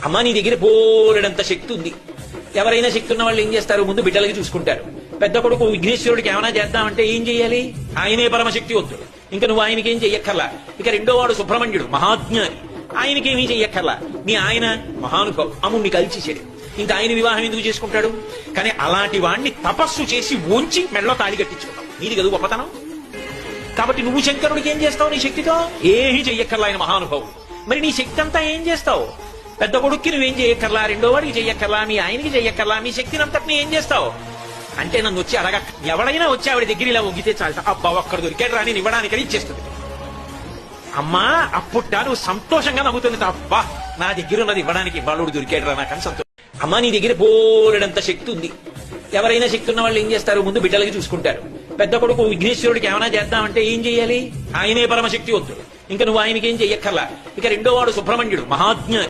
అమ్మ నీ దగ్గర బోలెడంత శక్తి ఉంది. ఎవరైనా శక్తి ఉన్న వాళ్ళు ఏం చేస్తారు? ముందు బిడ్డలకి చూసుకుంటారు. పెద్ద కొడుకు విఘ్నేశ్వరుడికి ఏమైనా చేద్దామంటే ఏం చెయ్యాలి? ఆయనే పరమశక్తివంతుడు, ఇంకా నువ్వు ఆయనకేం చెయ్యక్కర్లా. ఇక రెండో వాడు సుబ్రహ్మణ్యుడు, మహాజ్ఞాని, ఆయనకేమీ చెయ్యక్కర్లా. నీ ఆయన మహానుభవం, అమ్ముడిని కలిచేసాడు, ఇంకా ఆయన వివాహం ఎందుకు చేసుకుంటాడు? కానీ అలాంటి వాణ్ణి తపస్సు చేసి ఓంచి మెడలో తాళి కట్టించుకుంటావు. నీది కదా గొప్పతనం. కాబట్టి నువ్వు శంకరుడికి ఏం చేస్తావు? నీ శక్తితో ఏమీ చెయ్యక్కర్లా, ఆయన మహానుభావుడు. మరి నీ శక్తి అంతా ఏం చేస్తావు? పెద్ద కొడుక్కి నువ్వేం చెయ్యక్కర్లా, రెండో వాడికి చెయ్యక్కర్లా, మీ ఆయనకి చెయ్యక్కర్లా, మీ శక్తిని అంతటిని ఏం చేస్తావు అంటే నన్ను వచ్చి అడగ. ఎవడైనా వచ్చి ఆవిడ దగ్గర ఇలా ఒగ్గితే చాలు, అబ్బా ఒక్కడ దొరికాడు రాని ఇవ్వడానికి ఇచ్చేస్తుంది. అమ్మా అప్పుట్టా నువ్వు సంతోషంగా నవ్వుతుంది, అబ్బా నా దగ్గర ఉన్నది ఇవ్వడానికి బాలుడు దొరికాడు రా నాకని సంతోషం. అమ్మా నీ దగ్గర బోలెడంత శక్తి ఉంది. ఎవరైనా శక్తి ఉన్న వాళ్ళు ఏం చేస్తారు? ముందు బిడ్డలకి చూసుకుంటారు. పెద్ద కొడుకు విఘ్నేశ్వరుడికి ఏమైనా చేద్దామంటే ఏం చెయ్యాలి? ఆయనే పరమశక్తివంతుడు, ఇంకా నువ్వు ఆయనకేం చెయ్యక్కర్లా. ఇక రెండో వాడు సుబ్రహ్మణ్యుడు, మహాజ్ఞాని,